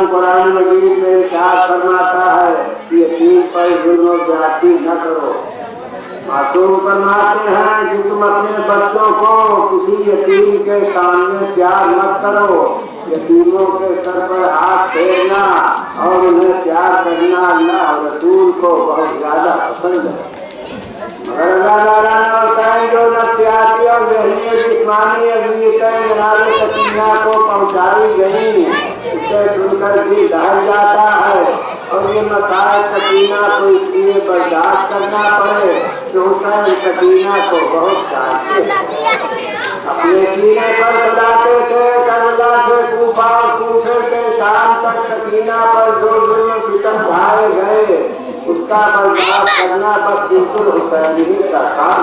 कुरान मजीद में इरशाद फरमाता है कि यतीम पर जुल्म और ज्यादती न करो। मासूम फरमाते हैं कि तुम अपने बच्चों को किसी यतीम के सामने प्यार मत करो। यतीमों के सर पर हाथ फेरना और उन्हें प्यार करना अल्लाह और रसूल को बहुत ज्यादा पसंद है। मगर अल्लाह जो नफ्सियाती और ज़हनी जिस्मानी अज़ियतें जनाब सकीना को पहुँचाई गई, इसे सुनकर भी दहल जाता है और ये मसाइल सकीना को इसलिए बर्दाश्त करना पड़े कि हुसैन सकीना को बहुत चाहते अपने सीने पर चलाते थे। करबला से कूफा और कूफे के शाम तक सकीना पर जो जुल्म सितम ढाए गए उसका बर्दाश्त करना बस बिल्कुल हुसैन ही का काम।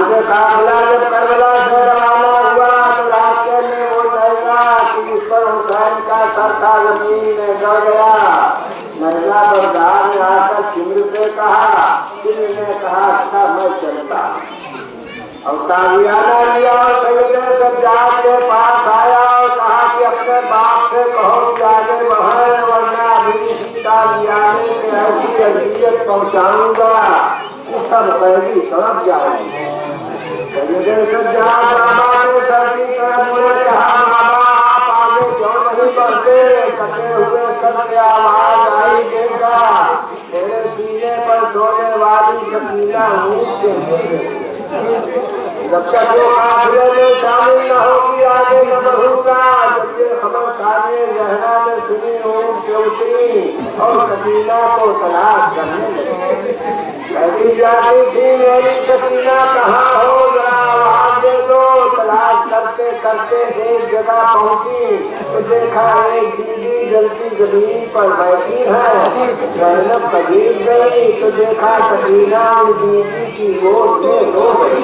से काफिला जब करबला से रवाना हुआ तो रास्ते में वो लहरा कि उस पर हुसैन का सर था जमीन में गड़ गया। महिला बरदार ने आकर सिमर से कहा, सिमर ने कहा अच्छा मैं चलता। और ताबियाना लिया और सैयद सज्जाद के पास आया और कहा कि अपने बाप से कहो कि आगे बढ़े वरना अभी ताबियाने से ऐसी अजियत पहुँचाऊंगा कि सब पहली तरफ जाएगी। सैयद सज्जाद बाबा ने सर की तरफ मुड़े कहा, बाबा आप आगे क्यों नहीं बढ़ते? कटे हुए सर से आवाज आई देगा, तेरे सीने पर सोने वाली सकीना ऊँट के जब तक वो काफिले में शामिल न होगी आगे न बढ़ूंगा। जब ये खबर सारे जहरा में सुनी ऊँट से उतरी और सकीना को तलाश करने लगी। कहती जाती थी मेरी सकीना कहाँ हो, जरा आवाज दे दो। तलाश करते करते एक जगह पहुंची तो देखा एक दीदी जलती जमीन पर बैठी है। ज़ैनब करीब गई तो देखा सकीना दीदी की गोद में रो गई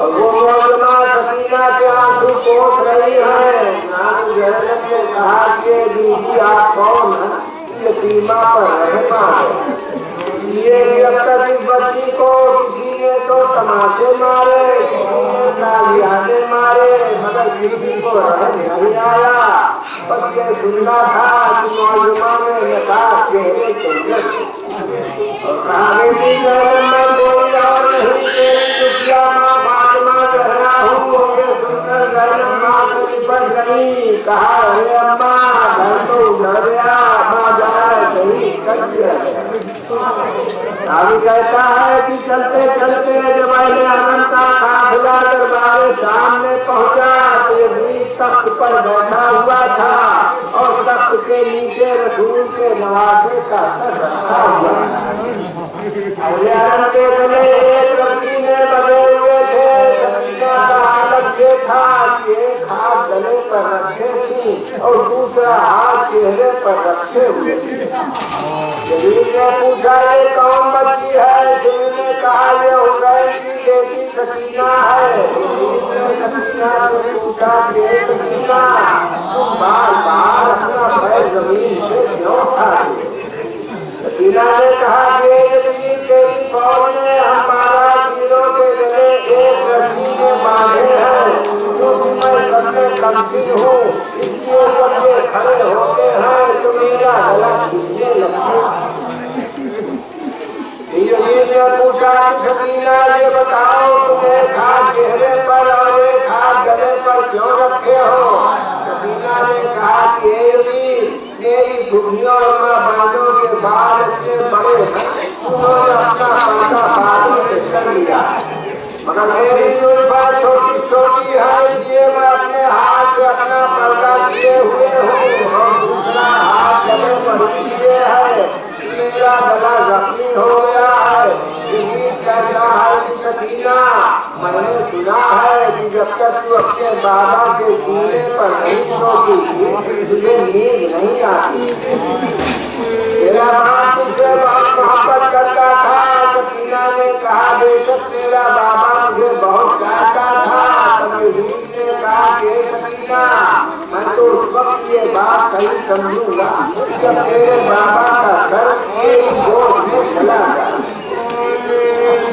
और वो मौजमा सकीना के आंसू पोंछ रही है। नानी ज़ैनब ने कहा कि दीदी आप कौन हैं? यतीमा पर रहमा है। ये जब तक इस बच्ची को किसी ने तो तमाशे मारे, तालियाने मारे, मगर किसी को रहम नहीं आया। बस ये सुनना था कि मौजमा में निकाह चेहरे चेहरे और कहा बेटी मैं कोई और नहीं तेरी दुखिया माँ फातिमा ज़हरा हूँ। ये सुनकर ज़ैनब माँ से निपट गई। कहा अरे अम्मा घर तो उजड़ गया, माँ जाए सही कर दिया। अभी कहता है कि चलते चलते जब मैंने अनंत का काफिला दरबार सामने पहुंचा तो ये तख्त पर बैठा हुआ था और तख्त के नीचे रसूल के नवासे का सर रखा हुआ। अरे के गले एक रस्सी में बंधे हुए थे। सकीना का हालत ये था कि एक हाथ गले पर रखे थी और दूसरा हाथ चेहरे पर रखे हुए थे। जमीन ने पूछा ये कौन बच्ची है? जमीन ने कहा ये हुसैन की बेटी सकीना है। सकीना ने पूछा कि सकीना तुम बार बार अपना पैर जमीन से क्यों उठाते? सकीना ने कहा कि यतीम तेरी फौज ने हमारा तीरों के गले एक रस्सी में बांधे हैं, क्योंकि मैं सबसे कमती हूँ, इसलिए जब ये खड़े होते हैं तो मेरा गला खींचने लगते हैं। यतीम ने पूछा कि सकीना ये बताओ तुम एक हाथ चेहरे पर और एक हाथ गले पर क्यों रखे हो? सकीना ने कहा कि मेरी बुढ़ियों और माँ बालों के बाल इतने बड़े हैं, उन्होंने अपना पर्दा बालों से कर लिया, मगर मेरी जुल्फा छोटी छोटी है, इसलिए मैं अपने हाथ से अपना पर्दा किए हुए हूँ और दूसरा हाथ गले पर किए है। मेरा गला जख्मी हो गया है। कहता है कि सकीना मैंने सुना है कि जब तक तू अपने बाबा के सीने पर नहीं सोती तुझे नींद नहीं आती। तेरा बाप तुझसे बहुत मोहब्बत करता था। सकीना ने कहा बेशक मेरा बाबा मुझे बहुत चाहता था, मगर नींद ने कि सकीना मैं तो उस वक्त ये बात सही समझूंगा जब तेरे बाबा का सर एक गोद में चला जाए।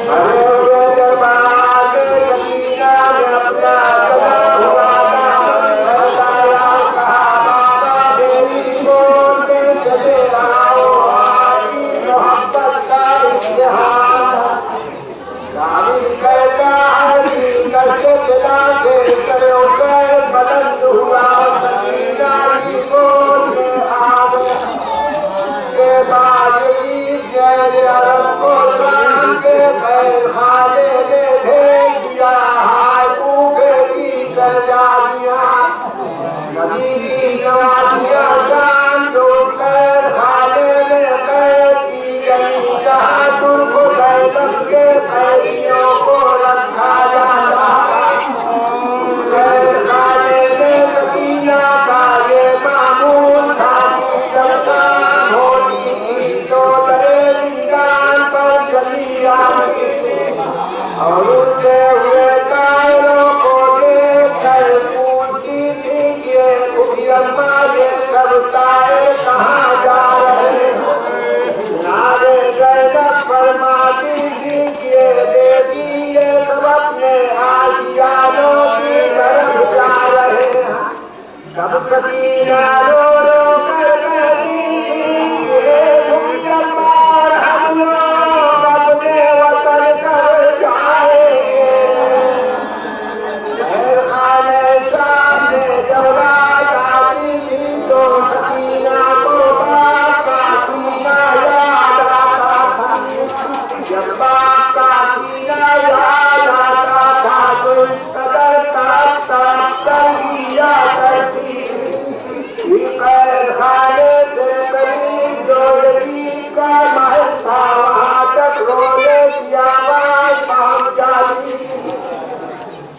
भरे हुए दरबार में सकीना ने अपना चला हुआ बताया, कहा बाबा मेरी गोद में चले आओ, आपकी मोहब्बत का इम्तिहान। रावी कहता है कि करके चला के करो से बुलंद हुआ, सकीना की गोद में आ गया। के बाद जय अरब को शाम के पैर खाने में भेज दिया, हाय भूखे की सजा दिया। नबी की नवाजियां शाम जो पैर खाने में पैर की गई, जहाँ तुर्क बैठक के पैरियों को रखा जाता पैर खाने में सकीना का ये मामूल था कि जब शाम होती थी तो दरे विज्ञान पर चली आती और उठे हुए कायरों को देख कर पूछती थी कि ये खुदी अम्मा ये सब तारे कहाँ जा रहे हैं। नारे जैनब फरमाती थी कि ये बेटी ये सब अपने आशियानों की तरफ जा रहे हैं। तब सकीना रो रो कर कहती थी कि ये खुदी अम्मा हम लोग अपने वतन कर जाएंगे। खाने सामने जब रात आती थी तो सकीना को बाप का सीना याद आता था। जब बाप का सीना याद आता था तो इस कदर तड़प तड़प कर दिया करती थी। कैद खाने से करीब जो यतीम का महल था वहाँ तक रोने की आवाज पहुँच जाती थी।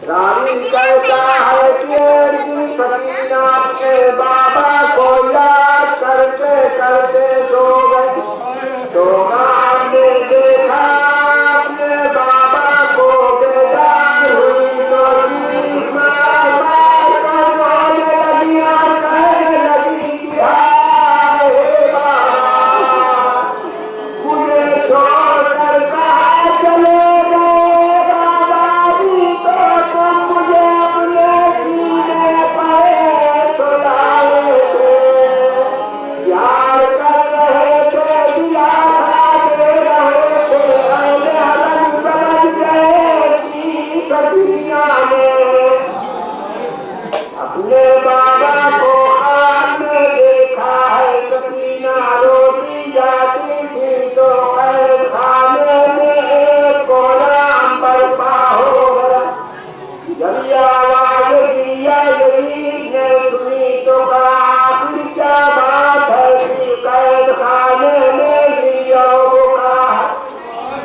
रावी कहता है कि एक दिन सकीना अपने बाबा को याद करते करते सो गई तो माँ ने देखा अपने बाबा को बेदार हुई तो चीख मार मार कर रोने लगी और कहने लगी कि हाय बाबा मुझे छोड़कर कहाँ चले गए बाबा, भी तो तुम मुझे अपने सीने पर सुलाए थे, प्यार कर रहे थे, दिलासा दे रहे थे। मैंने अलग समझ गए कि सकीना ने अपने बाबा को ख्वाब में देखा है। सकीना रोती जाती थी तो कैद खाने में एक कोलाम बर्पा हो गया। जब ये आवाज गिरिया यतीम ने सुनी तो कहा आखिर क्या बात है कि कैद खाने में गिरिया को कहा।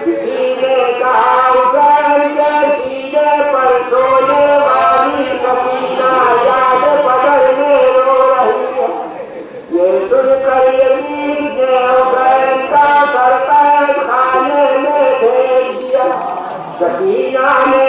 किसी ने कहा हुसैन के सीने पर सोने वाली सकीना याद बदल में रो रही है। ये सुनकर यतीम ने हुसैन का सर कैद खाने में भेज दिया। सकीना ने